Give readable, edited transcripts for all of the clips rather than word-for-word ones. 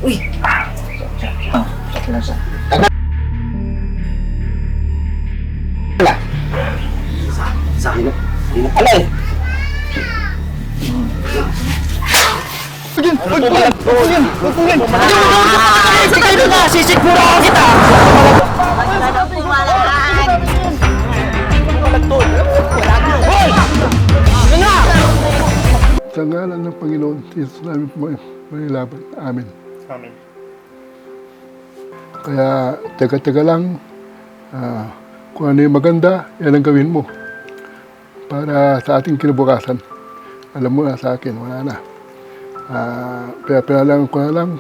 Uy! Sakit lang siya. Sino pala eh? Pagpulin! Sige doon na! Sisigmura ko kita! Ano pumalaan? Hoy! Sige na! Sa ngalan ng Panginoon, Jesus namin manilaban. Amen. Amen. Kaya, taga-taga lang, kung ano yung maganda, yan ang gawin mo. Para sa ating kinabukasan. Alam mo na sa akin, wala na. Pinalang ko na lang,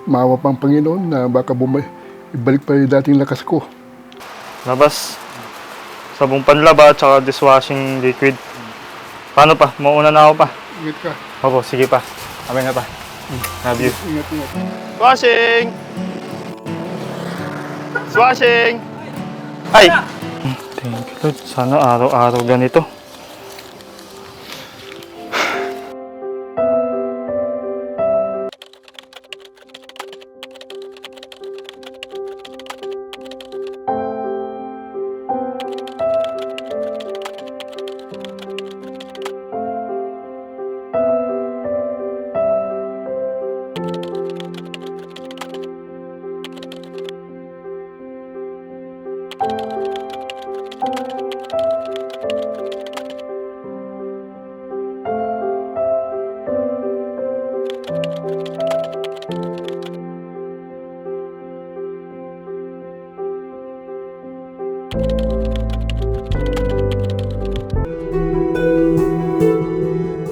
maawa pang Panginoon na baka ibalik pa yung dating lakas ko. Labas. Sabong panlaba at saka dishwashing liquid. Paano pa? Mauna na ako pa. Ingat ka. Opo, sige pa. Amin na pa. Love you. Ingat. Swashing! Swashing! Ay! Thank you, Lord. Sana araw-araw ganito.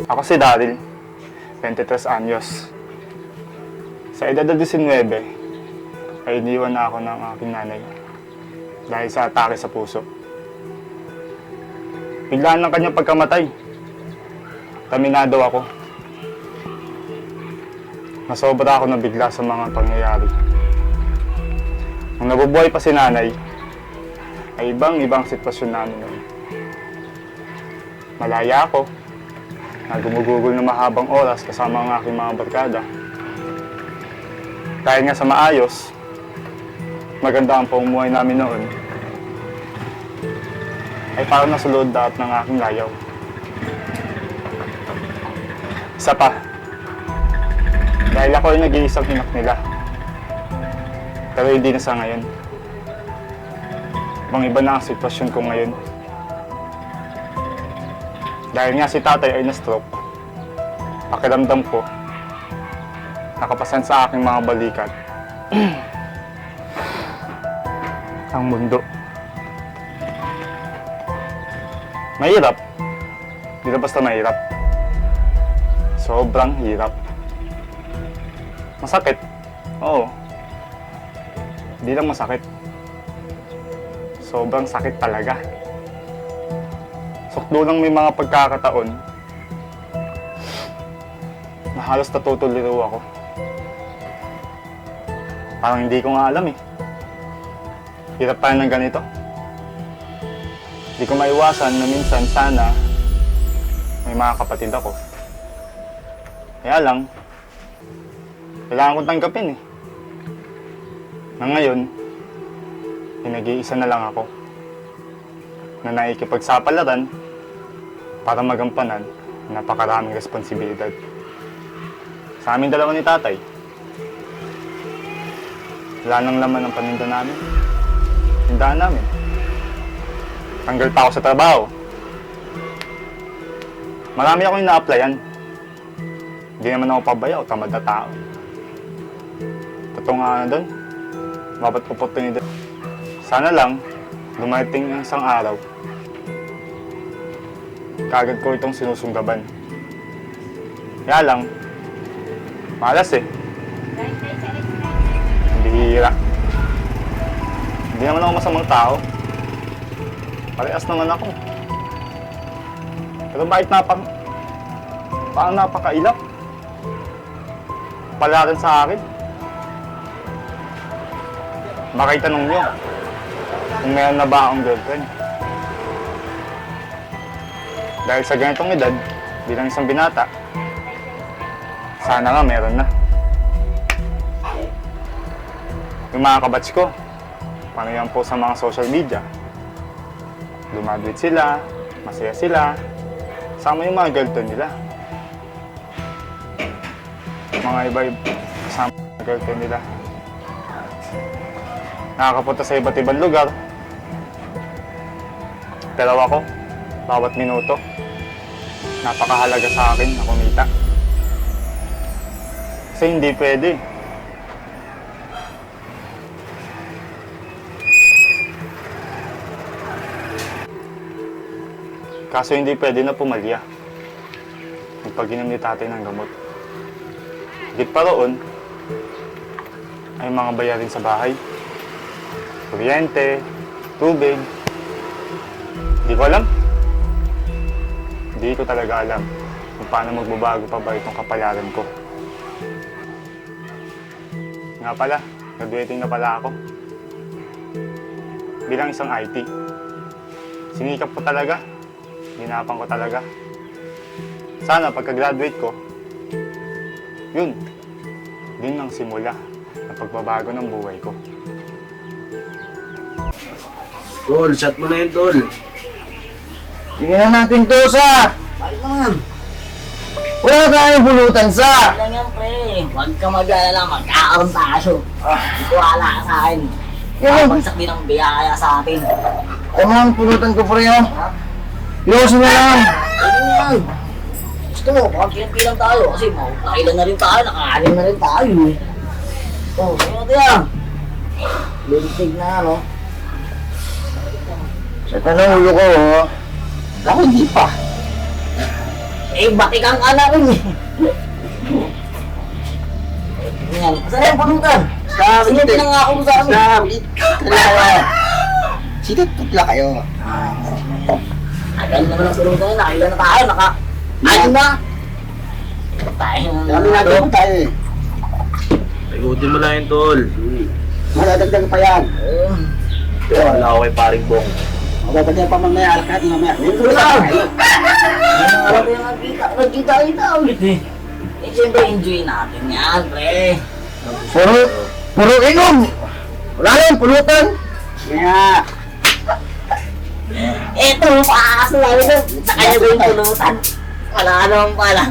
Ako si Daryl, 23 anyos. Sa edad na 19, ay iniwan na ako ng aking nanay dahil sa atake sa puso. Biglaan ng kanyang pagkamatay. Taminado ako. Nasobra ako na bigla sa mga pangyayari. Nung nabubuhay pa si nanay, ay ibang-ibang sitwasyon namin noon. Malaya ako, na gumugugol ng mahabang oras kasama ang aking mga barkada. Dahil nga sa maayos, maganda ang pamumuhay namin noon, ay parang nasulod lahat ng aking layaw. Isa pa, dahil ako ay nag-iisang inak nila, pero hindi na sa ngayon. Ibang-iba na ang sitwasyon ko ngayon. Dahil nga si tatay ay na-stroke, pakiramdam ko, nakapasan sa aking mga balikat ang mundo. Mahirap. Di na basta mahirap. Sobrang hirap. Masakit. Oo. Di lang masakit. Sobrang sakit talaga. Sukdo lang may mga pagkakataon na halos natutuliro ako. Parang hindi ko nga alam eh. Hirap pa ng ganito. Hindi ko maiwasan na minsan sana may mga kapatid ako. Kaya lang, kailangan kong tanggapin eh. Na ngayon, nag-iisa na lang ako na naikipagsapalaran para magampanan ang napakaraming responsibilidad. Sa aming dalawa ni tatay, wala nang laman ng paninda namin. Tindahan namin. Tanggal pa ako sa trabaho. Marami akong ina-applyan. Hindi naman ako pabayaw, tamad na tao. Totoo nga na doon, mabat oportunidad. Sana lang, dumating ang isang araw, kagad ko itong sinusunggaban. Kaya lang, malas eh. Bihira. Hindi naman ako masamang tao. Parehas naman ako. Pero bakit parang napakailap? Pala rin sa akin. Baka itanong nyo kung meron na ba akong girlfriend. Dahil sa ganitong edad, bilang isang binata, sana nga meron na. Yung mga kabatch ko, paano yan po sa mga social media. Lumaduit sila, masaya sila, kasama yung mga girlfriend nila. Mga iba kasama yung girlfriend nila. Nakakapunta sa iba't ibang lugar. Pero ako, bawat minuto, napakahalaga sa akin na kumita. Kasi hindi pwede. Kaso hindi pwede na pumalya yung pag-inom ni tatay ng gamot. Higit pa roon, ay mga bayarin sa bahay. Kuryente, tubig. Hindi ko alam. Hindi ko talaga alam kung paano magbabago pa ba itong kapalaran ko. Nga pala, graduating na pala ako. Bilang isang IT. Sinikap ko talaga. Ginapan ko talaga. Sana pagka-graduate ko, yun, din ang simula ng pagbabago ng buhay ko. Tol, shot mo na yun, Tol. Tingnan na natin to sa... Ay naman. Wala tayong pulutan sa... Lang yan, pre. Huwag ka mag-alala, magkakaroon tayo. Ituwala ka sa akin. Yan. Bagsak din ang biyaya sa atin. Ano ang pulutan ko, pre, oh? Yosin na lang. Ayun yan. Gusto mo, baka pilang tayo kasi nakailan na rin tayo, nakaalim na rin tayo eh. Oh, sa'yo natin yan. Lintig na ano. Sa tanong ulo ko, oh. Ako hindi pa. Eh, batikang ka na rin eh. Yan. Saan yung pulutan? Sige, pinangako mo sa amin. Sitat putla kayo. Agal naman ang pulutan yun, nakailan na tayo, ayun na. Tayo Dami natin po tayo eh. Igutin mo lang yun, Tol. Madadagdag pa yan. Wala ako kay paring Bong. Madadagdag pa mamaya, alak natin mamaya. Dito lang! Ano yung nagkita-kita ulit eh. Eh, siyempre enjoy natin yan, pre. Puro inom. Wala na yung pulutan. Kaya, Eto, pakas na namin doon. Sa kanya ba yung pulutan? Wala naman pala.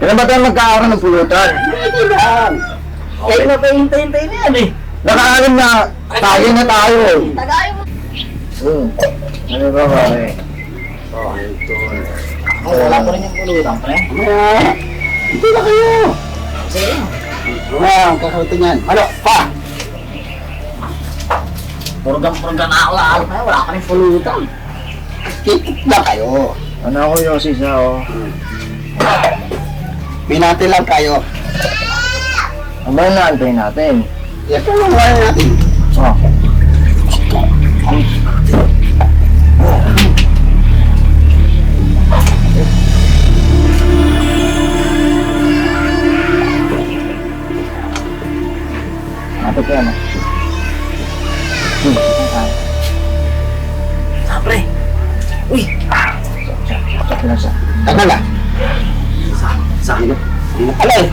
ilan ba tayo magkakaroon ng pulutan? Hindi lang. Kayo na pa hintay-hintay na yan eh. Nakaalim na, tayo na tayo. Tagay mo. Ano ba ba eh? Ay, wala pa rin yung pulutan, pre. Kaya, hindi na kayo. Sige. Wow, kakautin yan. Ano, pa? Purgang-purgang ako lahat na wala ka rin pulutan. Kikip na kayo. Ano ako yung sisa, oh? Pinati lang kayo. Ano ba yung naantay natin? Ito lang wala natin. Oh. Ito po yan. Ah, pre. Uy. Sakit na siya. Tagal ah. Sakit. Hindi pala eh.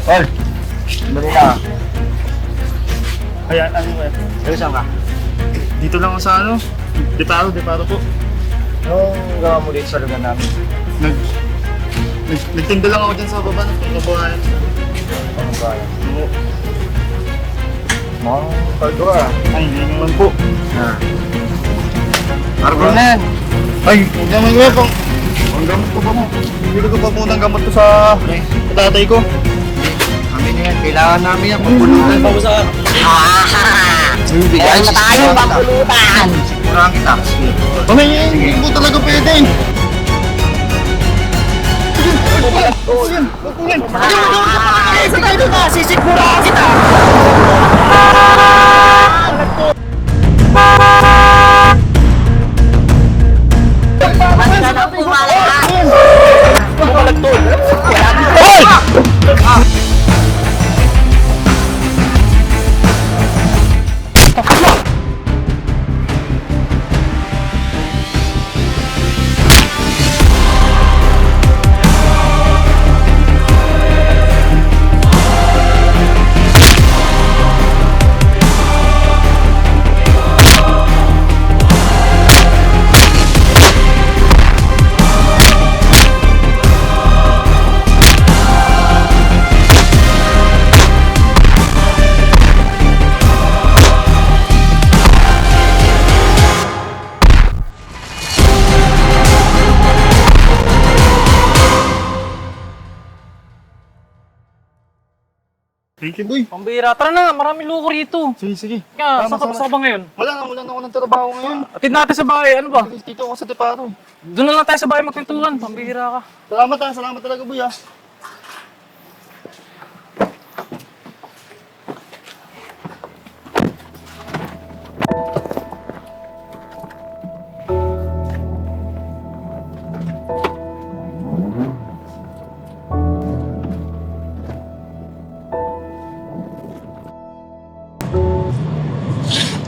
Tol! Dali na. Kaya ano eh, Dali saan ka? dito lang ako sa ano, Deparo po. Anong gawa mo dito sa lugar namin? Nagtinda lang ako dyan sa baba ng pangkabuhayan. Anong kaya? Oo. Mga kaldo ka. Ay, hindi naman po. Argo na yan. Ay, huwag naman nga pang... Ang gamot ko ba mo? Bibili ko pa muna ang gamot ko sa tatay ko. Kami na yan. Kailangan namin yan. Pagpulutan. Pausa. Meron na tayo pang pulutan. Sigurang kita. Mamay, hindi po talaga pwede. Sisigura kita! Basta na pumalain! Thank you, boy. Pambira, tara na, maraming loko rito. Sige, sige. Kaya, Tama, saan ka ba ngayon? Wala na ako ng trabaho ngayon. Atid natin sa bahay, ano ba? Dito ako sa deparo. Doon na lang tayo sa bahay magkwentuhan, pambira ka. Salamat talaga, boy,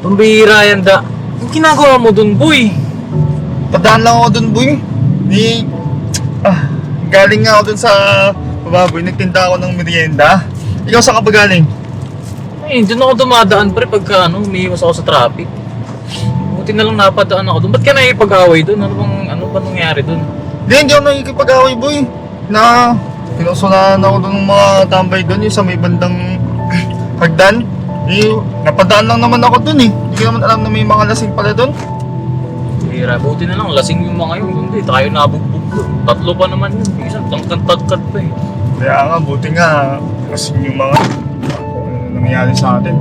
Pambira yan da. Ang ginagawa mo dun, boy? Padaan lang ako dun, boy. Galing nga ako dun sa baboy. Nagtinda ako ng merienda. Ikaw saan ka ba galing? Ay, dun ako dumadaan pre pagka umiiwas ako sa traffic. Buti na lang napadaan ako dun. Ba't ka nakipag-away dun? Ano ba nangyari dun? Hindi ako nakikipag-away, boy. Pinusunahan ako dun ng mga tambay dun, yung sa may bandang hagdan. Napadaan lang naman ako dun eh. Hindi ko naman alam na may mga lasing pala dun. Pambira, buti na lang, lasing yung mga yun. Hindi, tayo nabugbog dun. 3 pa naman yun. Isang tangkad-tagkad pa eh. Kaya nga, buti nga lasing yung mga nangyayari sa atin.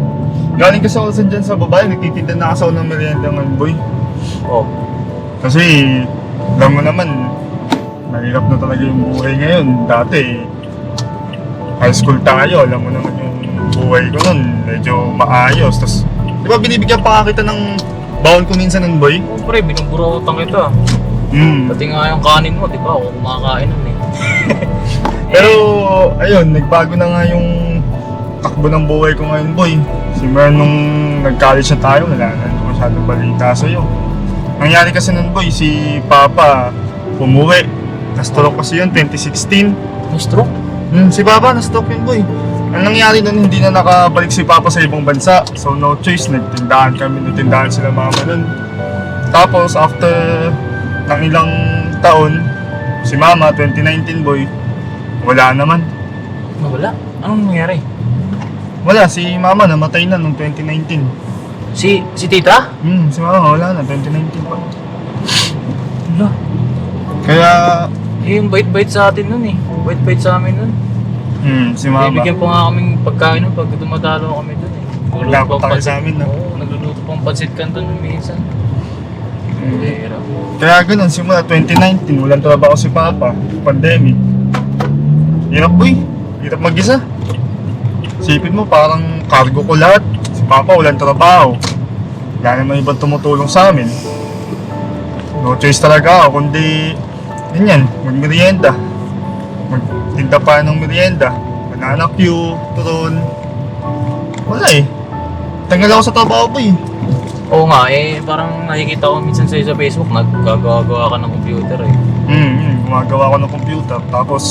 Galing kasi ako dyan sa babae, nagtitinda na kasi ako ng merienda ngayon, boy. Oh. Kasi, alam mo naman, mahirap na talaga yung buhay ngayon. Dati, high school tayo, alam mo naman yung buhay ko nun, medyo maayos. Tapos, di ba binibigyan pa kita ng baon ko minsan nun, boy? Oh, pre, binuburutan kita. Pati nga yung kanin mo, di ba? Ako kumakain nun eh. Pero, ayun, nagbago na nga yung takbo ng buhay ko ngayon, boy. Simula nung nag-college na tayo, wala na masyadong balita sa'yo. Nangyari kasi nun, boy, si Papa umuwi. Na-stroke kasi yun, 2016. May stroke? Si Papa, na-stroke yun, boy. Ang nangyari nun, hindi na nakabalik si Papa sa ibang bansa. So, no choice, nagtindahan sila mama nun. Tapos, after ng ilang taon, si Mama, 2019, boy, wala naman. Wala? Anong nangyari? Wala, si Mama namatay na noong 2019. Si tita? Si Mama wala na, 2019 pa. Wala. Kaya, Eh, yung bait-bait sa atin nun eh. Bait-bait sa amin nun. si Mama, Bibigyan pa nga kaming pagkain nun pag dumadalo kami dun eh. naglapat tayo sa amin, no? Oo, nagluluto pang pansit canton dun minsan. Pera. Kaya ganun, simula 2019, walang trabaho si Papa, pandemic. Hirap, boy. Hirap mag-isa. Isipin mo, parang cargo ko lahat. Si Papa walang trabaho. Wala naman ibang tumutulong sa amin. No choice talaga ako, kundi ganyan, magmerienda. Magtinda pa ng merienda. Banana Q, turon. Wala eh. Tanggal ako sa trabaho, boy. Oo nga eh, parang nakikita ko minsan sa Facebook, naggagawa ka ng computer eh. Gumagawa ko ng computer. Tapos,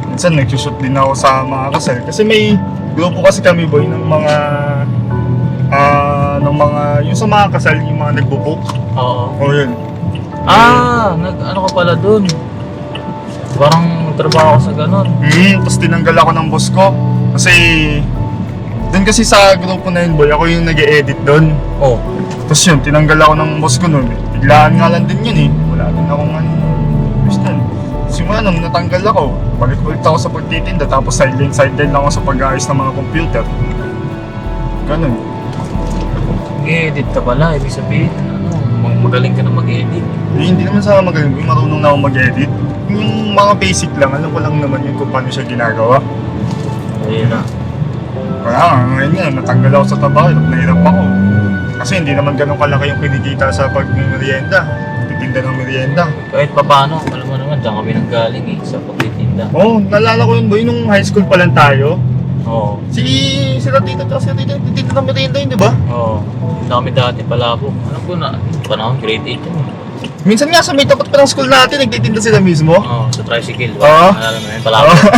minsan nagsushoot din ako sa mga kasal. Kasi may grupo kasi kami, boy, ng mga yung sa mga kasal, yung mga nagbo-book. Oo. O yun. Ano ka pala dun? Parang nagtrabaho ka sa ganun. Tapos tinanggal ako ng boss ko. Kasi, dun kasi sa grupo na yun, boy, ako yung nag-e-edit dun. Oh. Tapos yun, tinanggal ako ng boss ko nun. Biglaan nga lang din yun eh. Wala din akong gusto. Simula nung natanggal ako, balik ulit ako sa pagtitinda. Tapos sideline lang ako sa pag-aayos ng mga computer. Ganun. Mag-edit ka pala, ibig sabihin, magaling ka na mag-edit. Hindi naman sa magaling, marunong na ako mag-edit. yung mga basic lang, alam ko lang naman yun kung paano siya ginagawa. Ayun na. Kaya ngayon nga, natanggal ako sa trabaho, nahirap ako. Kasi hindi naman ganun kalaki yung kinikita sa pag-merienda. Titinda ng merienda. Kahit pa paano, alam mo naman, dyan kami nanggaling eh, sa pagtitinda. Oo, nalala ko yun boy, nung high school pa lang tayo. Oo. Sila tita at sila tita, titinda ng merienda yun, di ba? Oo. Hindi kami dati palabo. Alam ko na, panahon grade 8 yun. Minsan nga sa may tapat pa ng school natin, nagtitinda sila mismo. Oo, sa tricycle. Oo. Alam mo yun, palabo. Oo.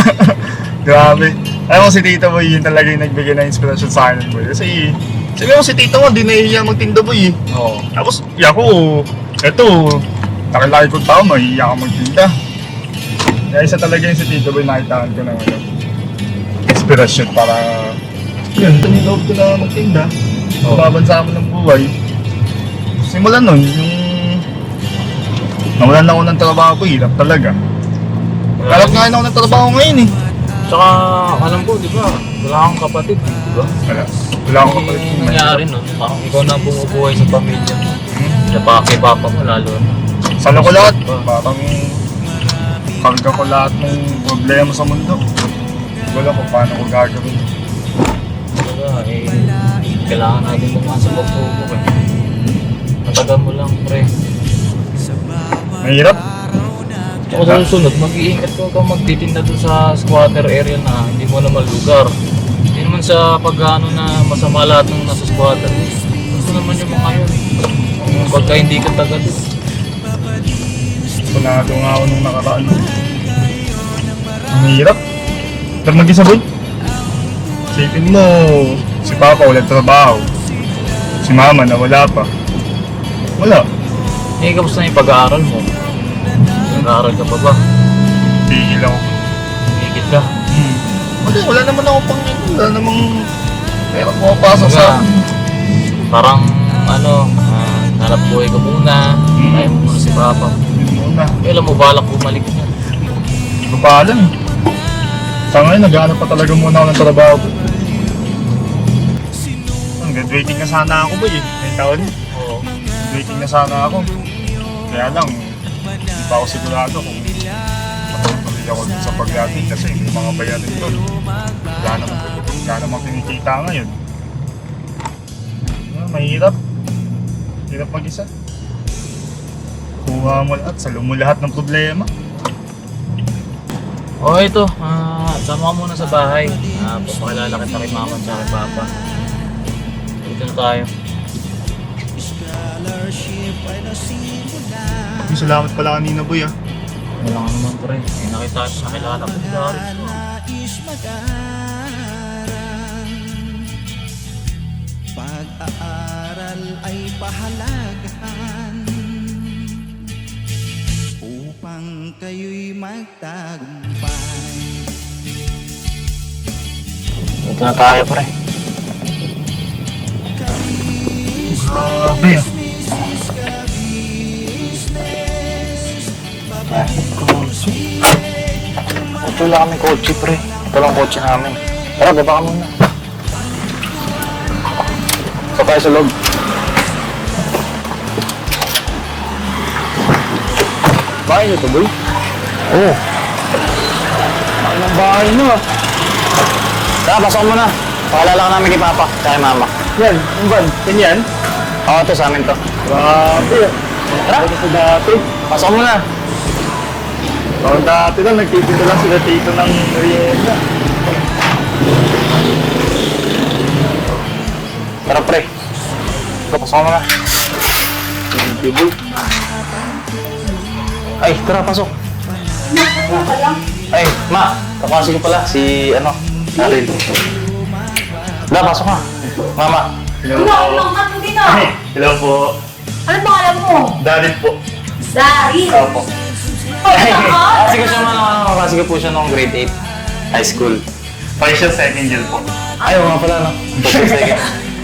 Grabe. Alam mo si Tita Boy, yun talaga yung nagbigay ng inspirasyon sa akin boy. Kasi, sabi mo si Tita mo, di nahihiya magtinda boy eh. Oo. Tapos, ako, eto, nakilaki kong tao, mahihiya ka magtinda. Kaya isa talaga yung si Tita Boy, nakitaan ko ng inspirasyon para, yun, taniloob ko na magtinda. Oo. Babansa mo ng buhay. Simulan nun, yung nawalan ako ng trabaho ko, hirap talaga. Kalap nga ako ng trabaho ngayon eh. Tsaka, alam ko, di ba, wala kang kapatid, di ba? Wala akong kapalit. Yung nangyari nun, parang ikaw na ang bumubuhay sa pamilya mo. Kay papa mo lalo na. Sana ko lahat. Parang karga ko lahat ng problema sa mundo. Wala ko paano ko gagawin. Diba, eh, kailangan natin bumasa pagpupok eh. Matagal mo lang, pre. Mahirap. Kung sa susunod, mag-iingat ko kung magtitinda doon sa squatter area na hindi mo naman lugar. Hindi naman sa pag-ano na masama lahat ng nasa squatter. Gusto naman yung mga yun. Kung pagka hindi ka taga doon. Sunado nga ako nung nakaraan. Mahirap. Pero mag-isa boy. Isipin mo, si Papa walang trabaho. Si Mama na wala pa. Wala. Eh, kamusta na yung pag-aaral mo? Nag-aaral ka pa ba? Tigil ako. Higit ka? Wala naman ako pang wala namang pera pumapasok sa... Parang, ano, hanap buhay ka muna. Ayaw mo muna si Papa. Hindi muna. Kailan mo balak bumalik na? Hindi ko pa alam eh. Sa ngayon, naghahanap pa talaga muna ako ng trabaho. Graduating na sana ako boy eh. Ngayong taon. Oo. Graduating na sana ako. Kaya lang, hindi pa ako sigurado kung matutuloy ako dun sa pag-graduate kasi yung mga bayarin doon. Wala namang kinikita ngayon. Mahirap. Hirap mag-isa. Kuha mo lahat, salo mo lahat ng problema. Oh, ito. Sama ka muna sa bahay. Papakilala kita kay Mama at kay Papa. Dito na tayo. Salamat pala kanina boy ah. Wala ka naman pa rin. Nakilala ko sila rin. Pag-aaral ay pahalagahan upang kayo'y magtagumpay. Dito na tayo, pre. Grabe ah. Ito lang kami kotse, pre. Ito lang kotse namin. Tara, baba ka muna. So tayo sa loob. Bahay niyo to boy? Oo. Ano ang bahay nyo ah? Tara, pasok mo na. Pakilala ka namin kay Papa, kay Mama. Yan, yung van. Yan. Oo, ito sa amin to. Grabe ah. Tara, Ito dati. pasok mo na. Noong dati lang, nagtitinda lang sila tito ng merienda. Tara, pre. Pasok mo na. Thank you boy. Ay, tara, pasok. Ay, Ma, kapasok ko pala. Si, Daryl. Tara, pasok ka. Mama. Hindi na. Hello po. Ano pangalan mo? Daryl po. Dari. Opo. Kasi ko siya kasi ko po siya nung grade 8 high school. Partial second year po. Ayaw nga pala, no? Second.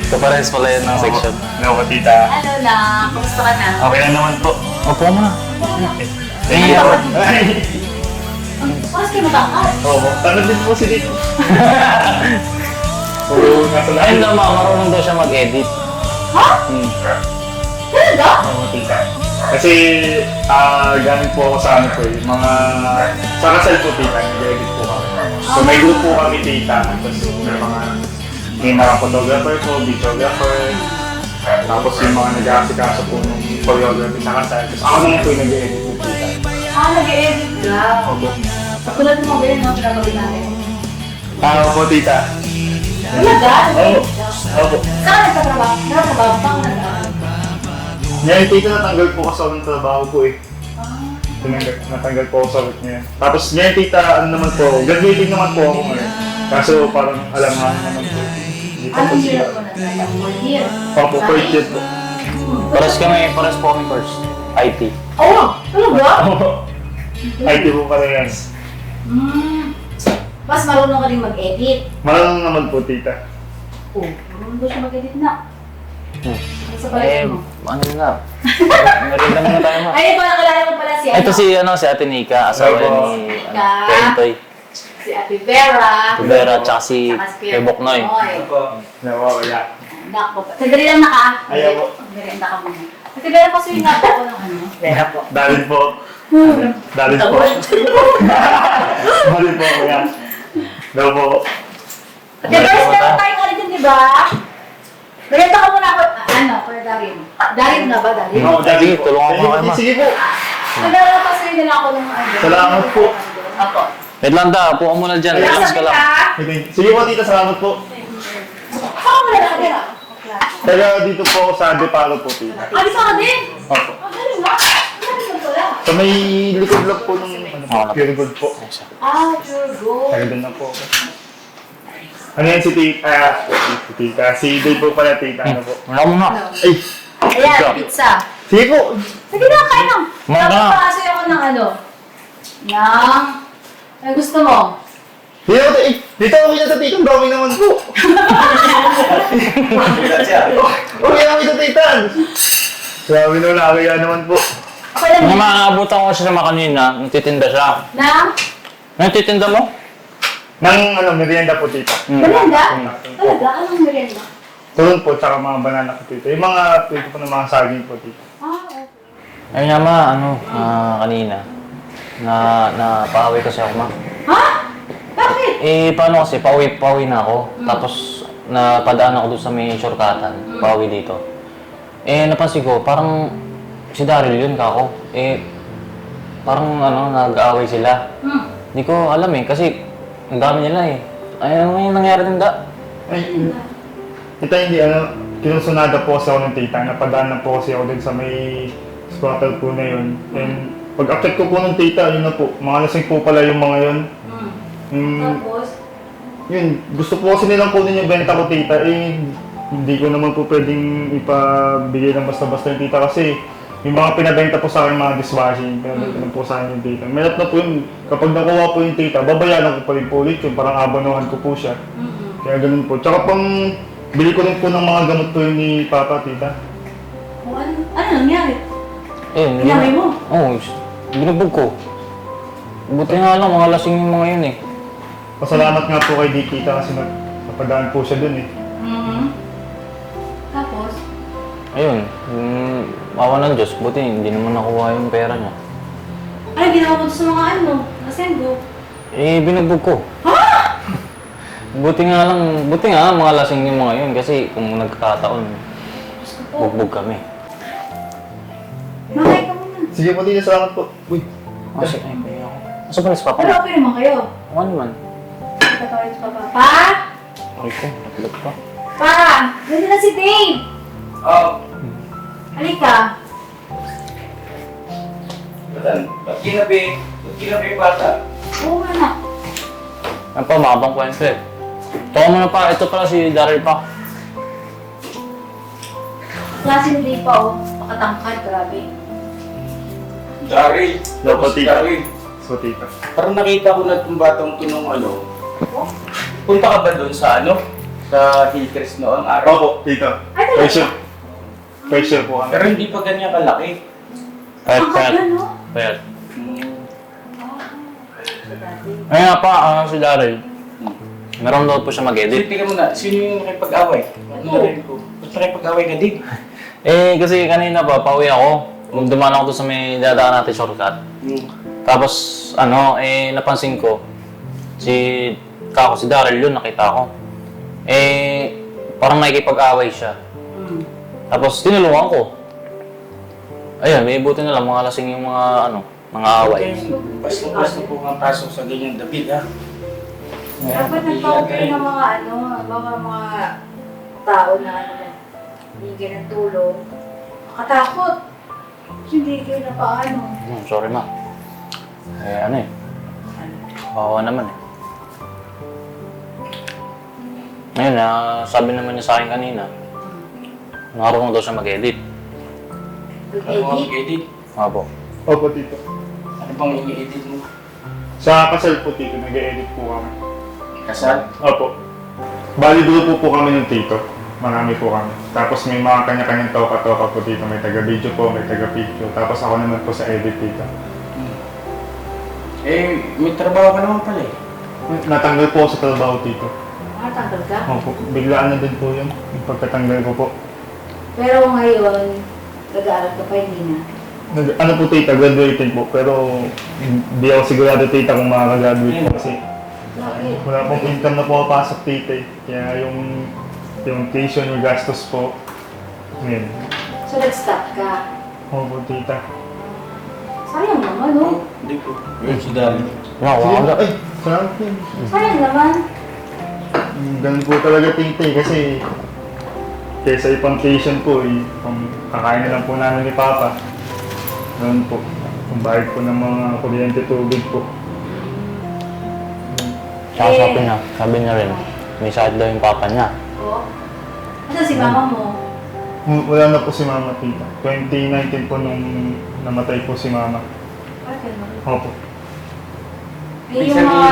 Kaparehas pala yan ng section. Hello po tita. Ano lang, kumusta ka na? Okay lang naman po. Opo mo na. Thank you po. Oras kayo matangkad. Opo. Tanong din po si Tito. Oo, nasa lahat. Ayun daw, Ma, marunong daw siya mag-edit. Ha? Talaga? Oo, tita. Kasi, gamit po ako sa ano po eh, mga, sa kasal po tita, nag-edit po kami. So may group po kami tita, tapos may mga photographer po, videographer, tapos yung mga nag-aasikaso po ng choreography sa kasal. Tapos ako naman po yung nag-edit po tita. Nag-edit ka. Opo. Katulad mo ba yun, no? Pinagawin natin. Po tita. Talaga? Opo. Saan nagtatrabaho? Nagtatrabaho pa ako nag-aaral. Ngayon tita, natanggal po ako sa ng trabaho po eh. Natanggal po ako sa work niya. Tapos ngayon tita, ano naman po, graduating naman po ako ngayon. Kaso parang alangan naman po. Hindi pa po Anong siya. year mo na? 1 year. Opo, first year po. Paras po kami first. IT. Oo! Talaga? IT po pala yan. Mas marunong ka rin mag-edit. Marunong naman po tita. Marunong ba siya mag-edit na? Ano sa palagay mo? Ano na? Merinda muna tayo ma. Ay, nakalala mo pala si Ito si Ate Nika, asawa ni Nika. Pentoy. Si Ate Vera. Vera, tsaka si Kuya Boknoy. Nawawala. Nako pa. Sandali lang naka. Ayaw po. Merenda ka muna. Ate Vera, pasuyin nga po ako ng ano. Vera po. Dalin po. Dalin po. Dalin po kuya. Daw po. Ate Vera, meron tayong ano dyan, di ba? Merenda ka muna ako. Ano, Kuya Darin. Darin na ba, Darin? Oo, Dalin po. Tulungan ko kayo, ma. Sige po. Ate Vera, pasuyin nila ako ng ano. Salamat po. Ako. Wait lang da, upo ka muna dyan. Relax ka lang. Sige po tita, salamat po. Saan mo na Vera? Kaya dito po ako sa Depalo po tita. Alis ka din? Opo. Galing nga. Galing mo pala. So may likod lang po ng pure gold po. Pure gold. Taga doon na po ako. Ano yan si tita? Si tita. Si Dave po pala tita. Ano po? Wala mo na. Ay! Ayan, pizza. Sige po! Sige na, kain lang. Mga ka. Napapaasoy ako ng ano. Ay, gusto mo? Dito ako dito ako kita sa tita. Ang dami naman po. Okay lang kita tita. Grabe na wala kaya naman po. Okay lang. Nung maabutan ko siya naman kanina, nagtitinda siya. Na? Nagtitinda mo? Nang ano, merienda po tita. Merienda? Talaga? Anong merienda? Tulong po, tsaka mga banana po tita. Yung mga pwede po ng mga saging po tita. Okay. Ayun nga ma, kanina. Napaawi kasi ako ma. Ha? Bakit? Eh, paano kasi, pauwi na ako. Tapos, napadaan ako doon sa may shortcutan. Pauwi dito. Eh, napansin ko, parang si Daryl yun, kako. Eh, parang nag-aaway sila. Hindi ko alam eh, kasi ang dami nila eh. Ay, ano yung nangyari din da? Ay, tita hindi kinusunada po kasi ako ng tita. Napadaan na po kasi ako din sa may squatter po na yun. And pag-update ko po ng tita, yun na po. Mga lasing po pala yung mga yun. Tapos? Yun, gusto po kasi nilang kunin yung benta ko tita. Eh, hindi ko naman po pwedeng ipabigay ng basta-basta yung tita kasi yung mga pinabenta po sa akin mga dishwashing, pinabenta na po sa akin yung tita. Mayroon na po yun, kapag nakuha po yung tita, babayaran ko pa rin po ulit yun, parang abonohan ko po siya. Kaya ganun po. Tsaka pang bili ko rin po ng mga gamot po yun ni Papa, tita. Ano nangyari? Eh, Pinamay mo? Oo, binubog ko. Buti nga lang, mga lasing yung mga yun eh. Pasalamat nga po kay Dick, tita, kasi napadaan po siya dun eh. Tapos? Ayun, awa ng Diyos, buti hindi naman nakuha yung pera niya. Ano ginawa mo sa mga ano? Asendo? Eh, binubog ko. Ha? Buti nga mga lasing yung mga yun kasi kung nagkataon, bugbog kami. Makay ka muna. Sige po, tita, salamat po. Uy, Kasi, ay, kaya ako. Asa ba si Papa? Pero okay naman kayo. Ano man? Tatawin sa papa. Pa? Okay ko, natulog pa. Pa! Ganda na si Dave! Halika. Ba't ginabi yung bata? Oo nga na. Ano pa, makabang kwento eh. Ito muna pa, ito pala si Daryl pa. Klase ni Dave pa oh. Pakatangkad, grabe. Daryl. Dapat, tita. Daryl. So, tita. Parang nakita ko na itong batang tunong Punta ka ba doon sa sa Hillcrest noong araw? Opo, tita. Ay, talaga? Pressure. Pressure po kami. Pero hindi pa ganyan kalaki. Ang kaya, no? Payat. Ayun nga pa, si Daryl. Meron daw po siya mag-edit. Tingnan mo na, sino yung nakipag-away? Ano na rin ko? Ba't nakipag-away ka din? Eh, kasi kanina pa, pauwi ako. dumaan ako doon sa may dadaan natin shortcut. Tapos, napansin ko, si Daryl yun, nakita ko. Parang nakikipag-away siya. Tapos, tinulungan ko. Ayun, may buti na lang, mga lasing yung mga away. Basta po ang pasok sa ganyan David, ha? Dapat nagpa-okay ng mga tao na hindi ng tulong. Makatakot. Hindi kayo na paano. Sorry ma. Kawawa naman eh. Ngayon, sabi naman niya sa akin kanina, marunong daw siya mag-edit. Ano ang edit? Opo. Opo, tito. Ano bang i-edit mo? Sa kasal po, tito, nag-edit po kami. Kasal? Opo. Bali, grupo po kami ng tito. Marami po kami. Tapos may mga kanya-kanyang toka-toka po dito. May taga-video po, may taga-picture. Tapos ako naman po sa edit dito. May trabaho ka naman pala eh. Natanggal po ako sa trabaho dito. Makatanggal ka? Opo, biglaan na din po yun. Yung pagkatanggal ko po. Pero ngayon, nag-aaral ka pa, hindi na. Ano po tita, graduating po. Pero hindi ako sigurado tita kung makakagraduate po kasi Bakit? wala pong income na pumapasok tita eh. Kaya yung tuition, yung gastos po. Ngayon. So, nag-stop ka. Opo tita. Sayang naman, no? Hindi po. Yun si Daryl. Sige, ay, salamat din. Sayang naman. Ganun po talaga tita eh, kasi kaysa ibang tuition po eh, kakain na lang po namin ni Papa. Ganun po. Kung bayad po ng mga kuryente tubig po. Tsaka sabi niya rin, may sakit daw yung papa niya. Oo. Ano si mama mo? Wala na po si Mama tita. 2019 po nung namatay po si Mama. Bakit mo? Opo. Eh, yung mga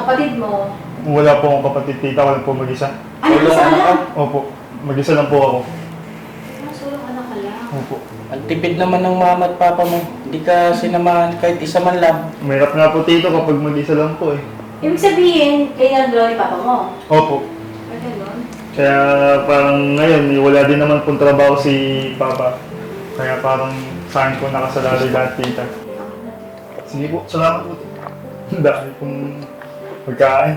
kapatid mo, Wala po akong kapatid tita, wala po mag-isa. ano ka sana? Opo, mag-isa lang po ako. Sulong anak ka lang. Opo. Ang tipid naman ng mama at papa mo. Hindi ka sinamahan kahit isa man lang. Mahirap nga po tito kapag mag-isa lang po eh. Ibig sabihin, kayo nandun ni papa mo. Opo. Bakit ganun? Kaya parang ngayon, wala din naman pong trabaho si Papa. Kaya parang saan ko nakasalari lahat tita. Sige po, salamat po. Dahil pong pagkain.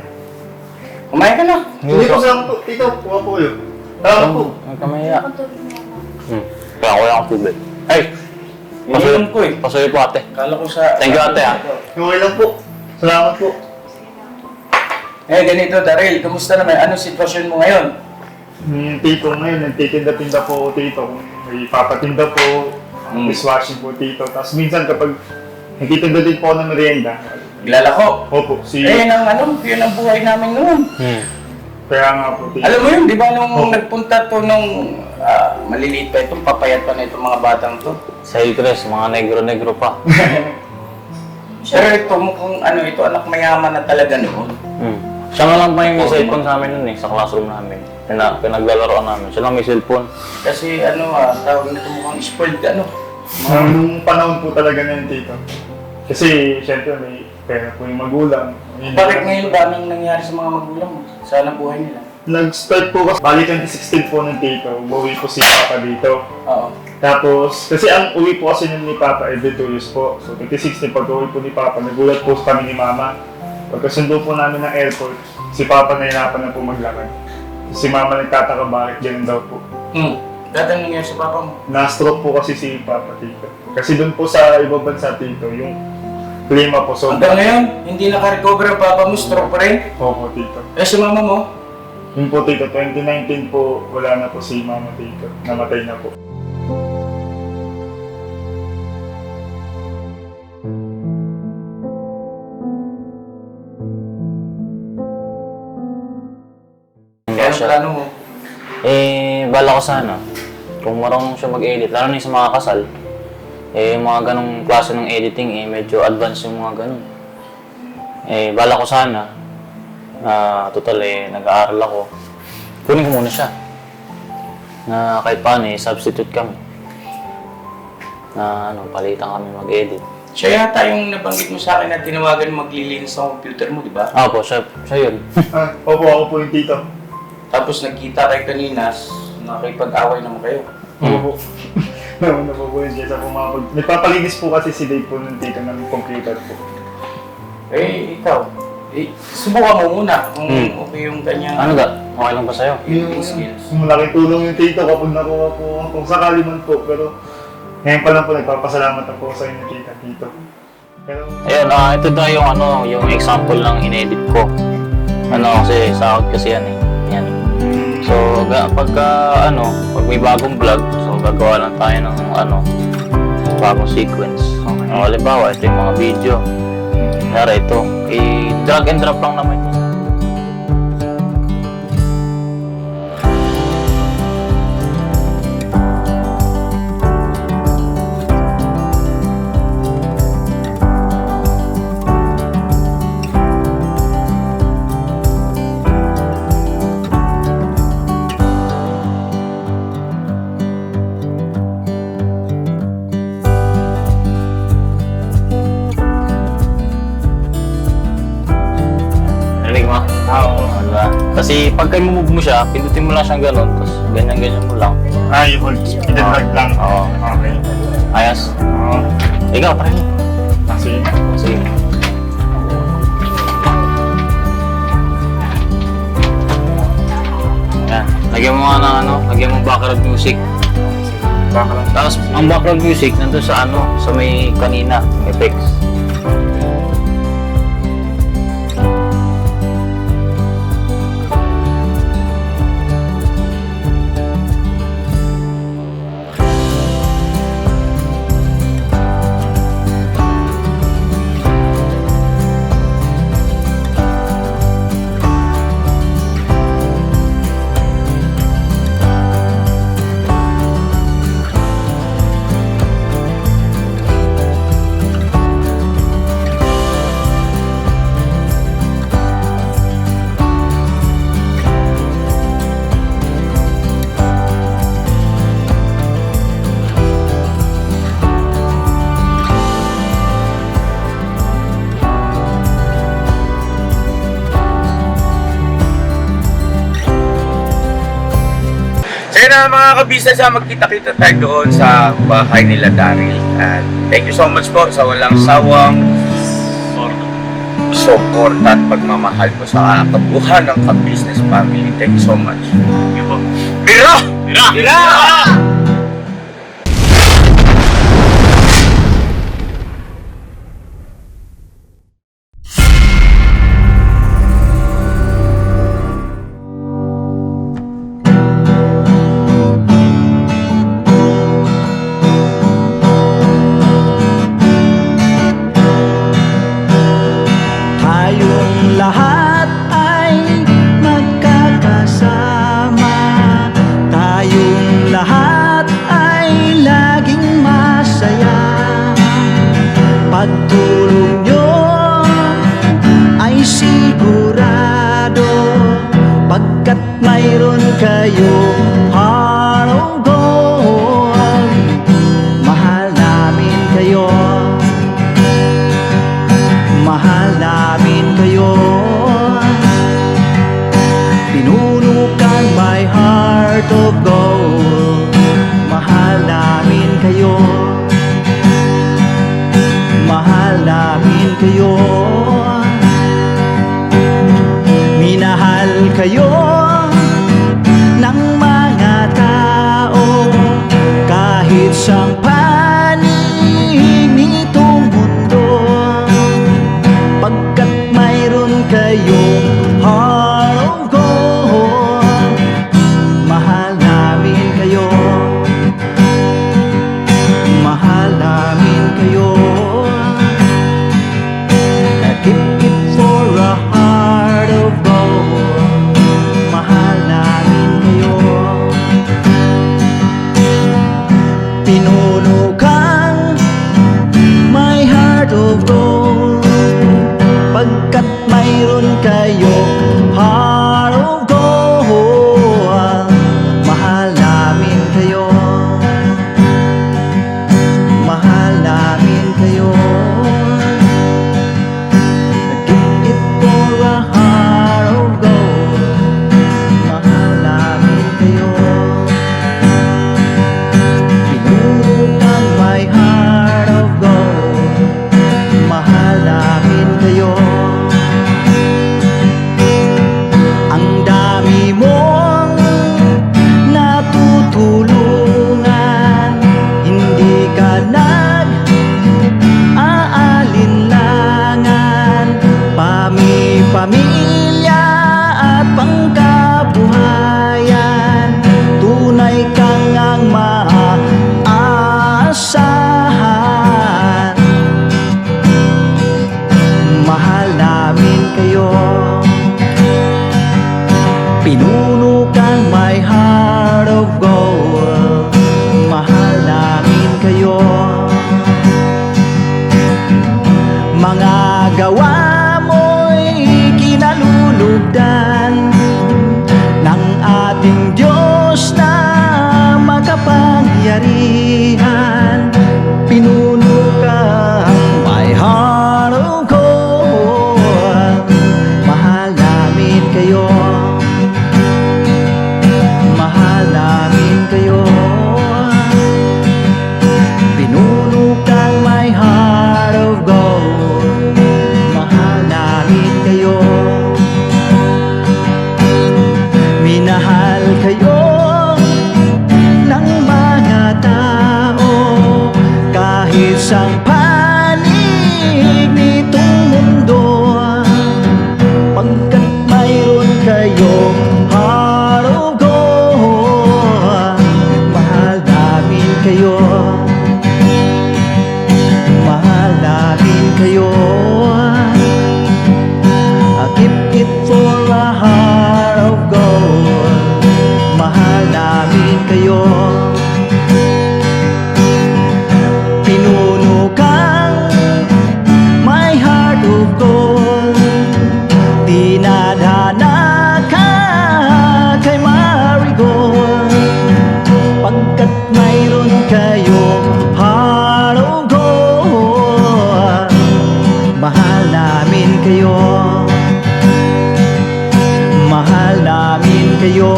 Kumain ka na. Hindi po, salamat po. Tito, kuha po yun. Salamat po. Ang kamaya. Ang tubig mo ako. Kaya ko lang tubig. Ay! Ininom ko eh. Pasuyo po ate. Kala ko sa... Thank you ate ha. Okay lang po. Salamat po. Ganito Daryl, kamusta naman? Anong sitwasyon mo ngayon? Yung tito ngayon, nagtitinda-tinda po ako tito. May papatinda po, dishwashing po tito. Tapos minsan kapag nagtitinda din po ako ng merienda. Naglalako. Opo, si... Yun ang buhay namin noon. Kaya nga po tito. Alam mo yun, di ba nung Opo. nagpunta to nung maliliit pa itong papayat pa na itong mga batang to. Sa Iltres, mga negro-negro pa. Pero ito mukhang ito anak mayaman na talaga noon. Siya nga lang pa yung may cellphone sa amin nun sa classroom namin. Pinaglalaroan namin. Siya lang may cellphone. Kasi tawag nito mukhang spoiled Nung panahon po talaga na yun tito. Kasi syempre may pera po yung magulang. Bakit ngayon ba anong nangyari sa mga magulang mo? Sana buhay nila. Nag-start po kasi, bali 2016 po ng tito, umuwi po si Papa dito. Oo. Tapos, kasi ang uwi po kasi nun ni Papa every 2 years po. So 2016, pag uwi po ni Papa, nagulat po kami ni Mama. Pagkasundo po namin ng airport, si Papa nahirapan na po maglakad. Si Mama nagtataka bakit ganun daw po. Dati anong nangyari sa papa mo? Na-stroke po kasi si Papa tito. Kasi doon po sa ibang bansa tito, yung klima po so. Hanggang ngayon, hindi naka-recover ang papa mo, stroke pa rin. Opo tito. Si mama mo? Yun po tito, 2019 po, wala na po si Mama tito. Namatay na po. Kaya ang plano mo? Bala ko sana, kung marunong siya mag-edit, lalo na yung sa mga kasal, yung mga ganong klase ng editing, medyo advanced yung mga ganon. Bala ko sana, total nag-aaral ako, kunin ko muna siya. Na kahit paano substitute kami. Na palitan kami mag-edit. Siya yata yung nabanggit mo sa akin na tinawagan maglilinis ng computer mo, di ba? Opo, siya yun. Opo, ako po yung tito. Tapos nagkita kayo kanina, nakipag-away naman kayo. Opo. Nauna po po yun siya sa pumapag. Nagpapalinis po kasi si Dave po ng tito ng computer po. Eh, ikaw. Subukan mo muna kung okay yung kanyang Ano ga? Okay lang ba sa'yo? skills. Malaking tulong yung tito kapag nakuha po kung sakali man po. Pero ngayon pa lang po nagpapasalamat na po sa inyo tito. Pero Ayun, ito daw yung yung example ng inedit ko. Kasi sahod kasi yan eh. Yan. So, pag may bagong vlog, so gagawa lang tayo ng bagong sequence. Okay. Halimbawa, ito yung mga video. Kaya ito, drag and drop lang naman yun. Rinig mo? Oo. Diba? Kasi pag move mo siya, pindutin mo lang siyang gano'n, tapos ganyan-ganyan mo lang. yung hold, i-drag lang. Oo. Okay. Ayos. Oo. Ikaw, try mo. Sige. Sige. Yan. Lagyan mo nga ng lagyan mo background music. Tapos ang background music nandun sa sa may kanina, effects. Kaya na mga kabisnes, magkita-kita tayo doon sa bahay nila Daryl. And thank you so much po sa walang sawang support at pagmamahal po sa kabuuan ng ka-business family. Thank you so much. Bira! Bira! Bira! Tayong lahat ay magkakasama. Tayong lahat ay laging masaya. Pagtulong nyo ay sigurado, pagkat mayroon kayo heart of gold. Mahal namin kayo, mahal namin kayo. Pinunukan my heart of gold. Mahal namin kayo, mahal namin kayo. Minahal kayo ng isang panig nitong mundo, pagkat mayroon kayong heart of gold. Mahal namin kayo, mahal namin kayo. I keep it for a heart of gold. Mahal namin kayo. Pinuno kang my heart of gold. Dinadhana ka kay Marigold, pagkat mayroon kayong heart of gold. Mahal namin kayo, mahal namin kayo.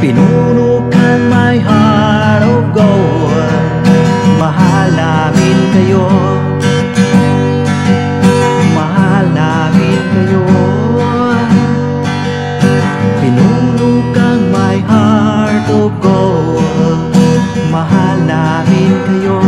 Pinuno kang my heart of gold. Mahal namin kayo, mahal namin kayo. Pinuno kang my heart of gold. Mahal namin kayo.